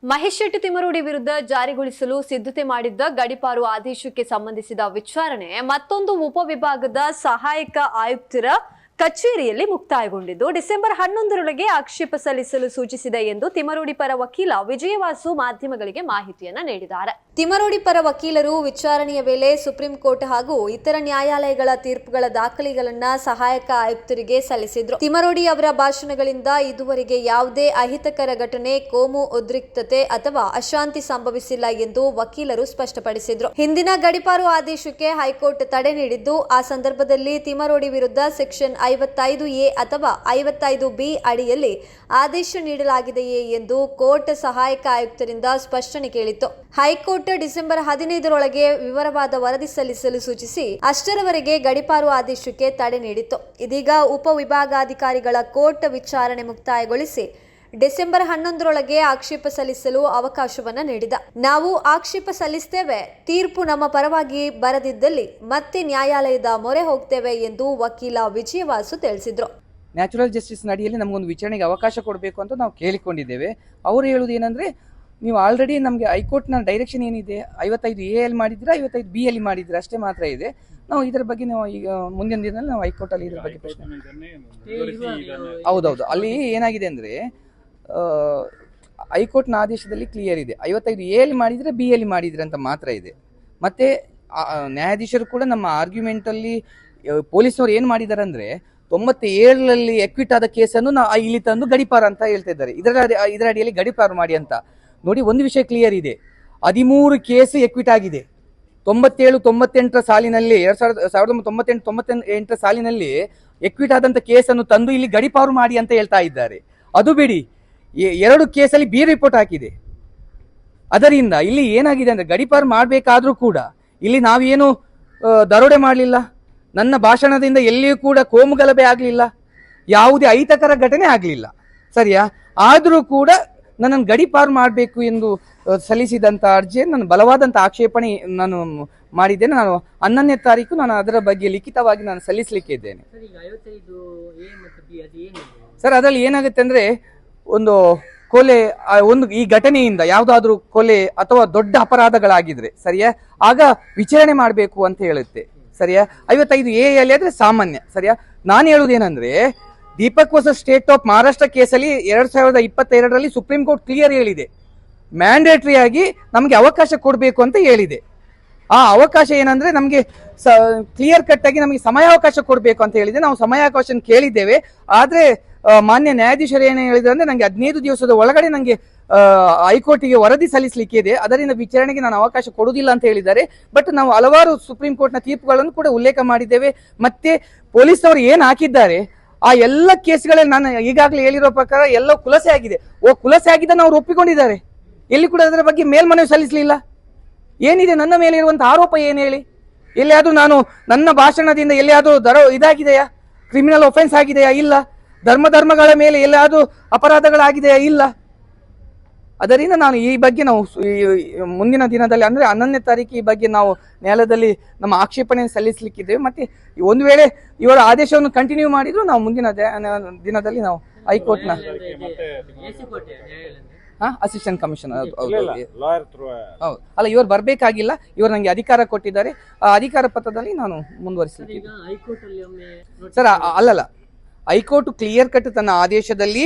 ಮಹೇಶ್ ಶೆಟ್ಟಿ ತಿಮರೋಡಿ ವಿರುದ್ಧ ಜಾರಿಗೊಳಿಸಲು ಸಿದ್ಧತೆ ಮಾಡಿದ್ದ ಗಡೀಪಾರು ಆದೇಶಕ್ಕೆ ಸಂಬಂಧಿಸಿದ ವಿಚಾರಣೆ ಮತ್ತೊಂದು ಉಪವಿಭಾಗದ ಸಹಾಯಕ ಆಯುಕ್ತರ ಕಚೇರಿಯಲ್ಲಿ ಮುಕ್ತಾಯಗೊಂಡಿದ್ದು ಡಿಸೆಂಬರ್ 11ರೊಳಗೆ ಆಕ್ಷೇಪ ಸಲ್ಲಿಸಲು ಸೂಚಿಸಿದೆ ಎಂದು ತಿಮರೋಡಿ ಪರ ವಕೀಲ ವಿಜಯವಾಸು ಮಾಧ್ಯಮಗಳಿಗೆ ಮಾಹಿತಿಯನ್ನು ನೀಡಿದ್ದಾರೆ. ತಿಮರೋಡಿ ಪರ ವಕೀಲರು ವಿಚಾರಣೆಯ ವೇಳೆ ಸುಪ್ರೀಂ ಕೋರ್ಟ್ ಹಾಗೂ ಇತರ ನ್ಯಾಯಾಲಯಗಳ ತೀರ್ಪುಗಳ ದಾಖಲೆಗಳನ್ನು ಸಹಾಯಕ ಆಯುಕ್ತರಿಗೆ ಸಲ್ಲಿಸಿದ್ರು. ತಿಮರೋಡಿ ಅವರ ಭಾಷಣಗಳಿಂದ ಇದುವರೆಗೆ ಯಾವುದೇ ಅಹಿತಕರ ಘಟನೆ, ಕೋಮು ಉದ್ರಿಕ್ತತೆ ಅಥವಾ ಅಶಾಂತಿ ಸಂಭವಿಸಿಲ್ಲ ಎಂದು ವಕೀಲರು ಸ್ಪಷ್ಟಪಡಿಸಿದ್ರು. ಹಿಂದಿನ ಗಡೀಪಾರು ಆದೇಶಕ್ಕೆ ಹೈಕೋರ್ಟ್ ತಡೆ ನೀಡಿದ್ದು, ಆ ಸಂದರ್ಭದಲ್ಲಿ ತಿಮರೋಡಿ ವಿರುದ್ಧ ಸೆಕ್ಷನ್ 55A ಅಥವಾ 55B ಅಡಿಯಲ್ಲಿ ಆದೇಶ ನೀಡಲಾಗಿದೆಯೇ ಎಂದು ಕೋರ್ಟ್ ಸಹಾಯಕ ಆಯುಕ್ತರಿಂದ ಸ್ಪಷ್ಟನೆ ಕೇಳಿತ್ತು. ಹೈಕೋರ್ಟ್ ಡಿಸೆಂಬರ್ 15ರೊಳಗೆ ವಿವರವಾದ ವರದಿ ಸಲ್ಲಿಸಲು ಸೂಚಿಸಿ ಅಷ್ಟರವರೆಗೆ ಗಡೀಪಾರು ಆದೇಶಕ್ಕೆ ತಡೆ ನೀಡಿತ್ತು. ಇದೀಗ ಉಪವಿಭಾಗಾಧಿಕಾರಿಗಳ ಕೋರ್ಟ್ ವಿಚಾರಣೆ ಮುಕ್ತಾಯಗೊಳಿಸಿ ಡಿಸೆಂಬರ್ 11ರೊಳಗೆ ಆಕ್ಷೇಪ ಸಲ್ಲಿಸಲು ಅವಕಾಶವನ್ನ ನೀಡಿದ. ನಾವು ಆಕ್ಷೇಪ ಸಲ್ಲಿಸುತ್ತೇವೆ, ತೀರ್ಪು ನಮ್ಮ ಪರವಾಗಿ ಬರದಿದ್ದಲ್ಲಿ ಮತ್ತೆ ನ್ಯಾಯಾಲಯದ ಮೊರೆ ಹೋಗ್ತೇವೆ ಎಂದು ವಕೀಲ ವಿಜಯವಾಸು ತಿಳಿಸಿದ್ರು. ನ್ಯಾಚುರಲ್ ಜಸ್ಟಿಸ್ ಅಡಿಯಲ್ಲಿ ನಮಗೊಂದು ವಿಚಾರಣೆಗೆ ಅವಕಾಶ ಕೊಡಬೇಕು ಅಂತ ನಾವು ಕೇಳಿಕೊಂಡಿದ್ದೇವೆ. ಅವರು ಹೇಳುವುದು ಏನಂದ್ರೆ, ನೀವು ಆಲ್ರೆಡಿ ನಮಗೆ ಹೈಕೋರ್ಟ್ನ ಡೈರೆಕ್ಷನ್ ಏನಿದೆ 55A ಅಲ್ಲಿ ಮಾಡಿದ್ದೀರಾ, 55B ಅಲ್ಲಿ ಮಾಡಿದ್ದೀರಾ ಅಷ್ಟೇ ಮಾತ್ರ ಇದೆ. ನಾವು ಇದರ ಬಗ್ಗೆ ನಾವು ಈಗ ಮುಂದಿನ ದಿನದಲ್ಲಿ ನಾವು ಹೈಕೋರ್ಟ್ ಅಲ್ಲಿ ಇದರ ಬಗ್ಗೆ ಪ್ರಶ್ನೆ ಹೌದೌದು ಅಲ್ಲಿ ಏನಾಗಿದೆ ಅಂದ್ರೆ ಹೈಕೋರ್ಟ್ನ ಆದೇಶದಲ್ಲಿ ಕ್ಲಿಯರ್ ಇದೆ, 55A ಅಲ್ಲಿ ಮಾಡಿದ್ರೆ B ಅಲ್ಲಿ ಮಾಡಿದ್ರೆ ಅಂತ ಮಾತ್ರ ಇದೆ. ಮತ್ತೆ ನ್ಯಾಯಾಧೀಶರು ಕೂಡ ನಮ್ಮ ಆರ್ಗ್ಯುಮೆಂಟ್ ಅಲ್ಲಿ ಪೊಲೀಸ್ನವ್ರು ಏನ್ ಮಾಡಿದ್ದಾರೆ ಅಂದ್ರೆ 97ರಲ್ಲಿ ಎಕ್ವಿಟ್ ಆದ ಕೇಸನ್ನು ಇಲ್ಲಿ ತಂದು ಗಡೀಪಾರ ಅಂತ ಹೇಳ್ತಾ ಇದ್ದಾರೆ. ಇದರ ಅಡಿಯಲ್ಲಿ ಗಡೀಪಾರು ಮಾಡಿ ಅಂತ. ನೋಡಿ, ಒಂದು ವಿಷಯ ಕ್ಲಿಯರ್ ಇದೆ, 13 ಕೇಸ್ ಎಕ್ವಿಟ್ ಆಗಿದೆ. 97-98 ಸಾಲಿನಲ್ಲಿ 1998 ಸಾಲಿನಲ್ಲಿ ಎಕ್ವಿಟ್ ಆದಂತ ಕೇಸನ್ನು ತಂದು ಇಲ್ಲಿ ಗಡೀಪಾರು ಮಾಡಿ ಅಂತ ಹೇಳ್ತಾ ಇದ್ದಾರೆ. ಅದು ಬಿಡಿ, 2 ಕೇಸಲ್ಲಿ ಬಿ ರಿಪೋರ್ಟ್ ಹಾಕಿದೆ. ಅದರಿಂದ ಇಲ್ಲಿ ಏನಾಗಿದೆ ಅಂದ್ರೆ, ಗಡೀಪಾರು ಮಾಡಬೇಕಾದ್ರೂ ಕೂಡ ಇಲ್ಲಿ ನಾವೇನು ದರೋಡೆ ಮಾಡಲಿಲ್ಲ, ನನ್ನ ಭಾಷಣದಿಂದ ಎಲ್ಲಿಯೂ ಕೂಡ ಕೋಮು ಗಲಭೆ ಆಗಲಿಲ್ಲ, ಯಾವುದೇ ಅಹಿತಕರ ಘಟನೆ ಆಗಲಿಲ್ಲ, ಸರಿಯಾ? ಆದರೂ ಕೂಡ ನನ್ನನ್ನು ಗಡೀಪಾರು ಮಾಡಬೇಕು ಎಂದು ಸಲ್ಲಿಸಿದಂಥ ಅರ್ಜಿಯನ್ನು ನಾನು ಬಲವಾದಂಥ ಆಕ್ಷೇಪಣೆ ನಾನು ಮಾಡಿದ್ದೇನೆ. ನಾನು 11ನೇ ತಾರೀಕು ನಾನು ಅದರ ಬಗ್ಗೆ ಲಿಖಿತವಾಗಿ ನಾನು ಸಲ್ಲಿಸಲಿಕ್ಕೆ ಇದ್ದೇನೆ. ಸರ್, ಅದರಲ್ಲಿ ಏನಾಗುತ್ತೆ ಅಂದ್ರೆ, ಒಂದು ಕೊಲೆ, ಒಂದು ಈ ಘಟನೆಯಿಂದ ಯಾವುದಾದ್ರೂ ಕೊಲೆ ಅಥವಾ ದೊಡ್ಡ ಅಪರಾಧಗಳಾಗಿದ್ರೆ ಸರಿಯಾ, ಆಗ ವಿಚಾರಣೆ ಮಾಡಬೇಕು ಅಂತ ಹೇಳುತ್ತೆ, ಸರಿಯಾ? 55A ಅಲ್ಲಿ ಆದ್ರೆ ಸಾಮಾನ್ಯ, ಸರಿಯಾ? ನಾನು ಹೇಳುವುದೇನಂದ್ರೆ, Deepak versus state of Maharashtra ಕೇಸಲ್ಲಿ 2022ರಲ್ಲಿ ಸುಪ್ರೀಂ ಕೋರ್ಟ್ ಕ್ಲಿಯರ್ ಹೇಳಿದೆ, ಮ್ಯಾಂಡೇಟರಿ ಆಗಿ ನಮಗೆ ಅವಕಾಶ ಕೊಡಬೇಕು ಅಂತ ಹೇಳಿದೆ. ಆ ಅವಕಾಶ ಏನಂದ್ರೆ, ನಮಗೆ ಕ್ಲಿಯರ್ ಕಟ್ ಆಗಿ ನಮಗೆ ಸಮಯಾವಕಾಶ ಕೊಡಬೇಕು ಅಂತ ಹೇಳಿದೆ. ನಾವು ಸಮಯಾವಕಾಶ ಕೇಳಿದ್ದೇವೆ. ಆದ್ರೆ ಮಾನ್ಯ ನ್ಯಾಯಾಧೀಶರು ಏನು ಹೇಳಿದ್ರೆ ಅಂದ್ರೆ, ನನಗೆ 15 ದಿವಸದ ಒಳಗಡೆ ನನಗೆ ಹೈಕೋರ್ಟಿಗೆ ವರದಿ ಸಲ್ಲಿಸಲಿಕ್ಕೆ ಇದೆ, ಅದರಿಂದ ವಿಚಾರಣೆಗೆ ನಾನು ಅವಕಾಶ ಕೊಡುವುದಿಲ್ಲ ಅಂತ ಹೇಳಿದ್ದಾರೆ. ಬಟ್ ನಾವು ಹಲವಾರು ಸುಪ್ರೀಂ ಕೋರ್ಟ್ನ ತೀರ್ಪುಗಳನ್ನು ಕೂಡ ಉಲ್ಲೇಖ ಮಾಡಿದ್ದೇವೆ. ಮತ್ತೆ ಪೊಲೀಸ್ನವರು ಏನು ಹಾಕಿದ್ದಾರೆ ಆ ಎಲ್ಲ ಕೇಸ್ಗಳಲ್ಲಿ ನಾನು ಈಗಾಗಲೇ ಹೇಳಿರೋ ಪ್ರಕಾರ ಎಲ್ಲ ಖುಲಾಸೆ ಆಗಿದೆ. ಖುಲಾಸೆ ಆಗಿದ್ದನ್ನು ಅವರು ಒಪ್ಪಿಕೊಂಡಿದ್ದಾರೆ. ಎಲ್ಲಿ ಕೂಡ ಅದರ ಬಗ್ಗೆ ಮೇಲ್ಮನವಿ ಸಲ್ಲಿಸಲಿಲ್ಲ. ಏನಿದೆ ನನ್ನ ಮೇಲೆ ಇರುವಂತಹ ಆರೋಪ ಏನು ಹೇಳಿ? ಎಲ್ಲಿಯಾದ್ರೂ ನಾನು ನನ್ನ ಭಾಷಣದಿಂದ ಎಲ್ಲಿಯಾದ್ರೂ ಇದಾಗಿದೆಯಾ? ಕ್ರಿಮಿನಲ್ ಒಫೆನ್ಸ್ ಆಗಿದೆಯಾ? ಇಲ್ಲ. ಧರ್ಮಗಳ ಮೇಲೆ ಎಲ್ಲಾದ್ರೂ ಅಪರಾಧಗಳಾಗಿದೆಯಾ? ಇಲ್ಲ. ಅದರಿಂದ ನಾನು ಈ ಬಗ್ಗೆ ನಾವು ಮುಂದಿನ ದಿನದಲ್ಲಿ ಅಂದ್ರೆ 11ನೇ ತಾರೀಕು ಈ ಬಗ್ಗೆ ನಾವು ನ್ಯಾಯಾಲಯದಲ್ಲಿ ನಮ್ಮ ಆಕ್ಷೇಪಣೆಯನ್ನು ಸಲ್ಲಿಸಲಿಕ್ಕಿದ್ದೇವೆ. ಮತ್ತೆ ಒಂದು ವೇಳೆ ಇವರ ಆದೇಶವನ್ನು ಕಂಟಿನ್ಯೂ ಮಾಡಿದ್ರು ನಾವು ಮುಂದಿನ ದಿನದಲ್ಲಿ ನಾವು ಹೈಕೋರ್ಟ್ನ ಅಸಿಸ್ಟೆಂಟ್ ಕಮಿಷನರ್ ಅಲ್ಲ, ಇವರು ಬರ್ಬೇಕಾಗಿಲ್ಲ, ಇವರು ನನಗೆ ಅಧಿಕಾರ ಕೊಟ್ಟಿದ್ದಾರೆ. ಆ ಅಧಿಕಾರ ಪತ್ರದಲ್ಲಿ ನಾನು ಮುಂದುವರಿಸಲಿಕ್ಕೆ ಸರ್ ಅಲ್ಲಲ್ಲ, ಹೈಕೋರ್ಟ್ ಕ್ಲಿಯರ್ ಕಟ್ ತನ್ನ ಆದೇಶದಲ್ಲಿ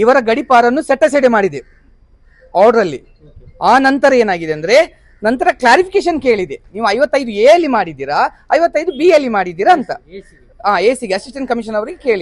ಇವರ ಗಡೀಪಾರನ್ನು ಸೆಟಸೆಡೆ ಮಾಡಿದೆ ಆರ್ಡರ್ ಅಲ್ಲಿ. ಆ ನಂತರ ಏನಾಗಿದೆ ಅಂದ್ರೆ, ನಂತರ ಕ್ಲಾರಿಫಿಕೇಶನ್ ಕೇಳಿದೆ, ನೀವು 55A ಅಲ್ಲಿ ಮಾಡಿದ್ದೀರಾ, 55B ಅಲ್ಲಿ ಮಾಡಿದ್ದೀರಾ ಅಂತ. AC ಗೆ ಅಸಿಸ್ಟೆಂಟ್ ಕಮಿಷನರ್ ಅವರಿಗೆ ಕೇಳಿ.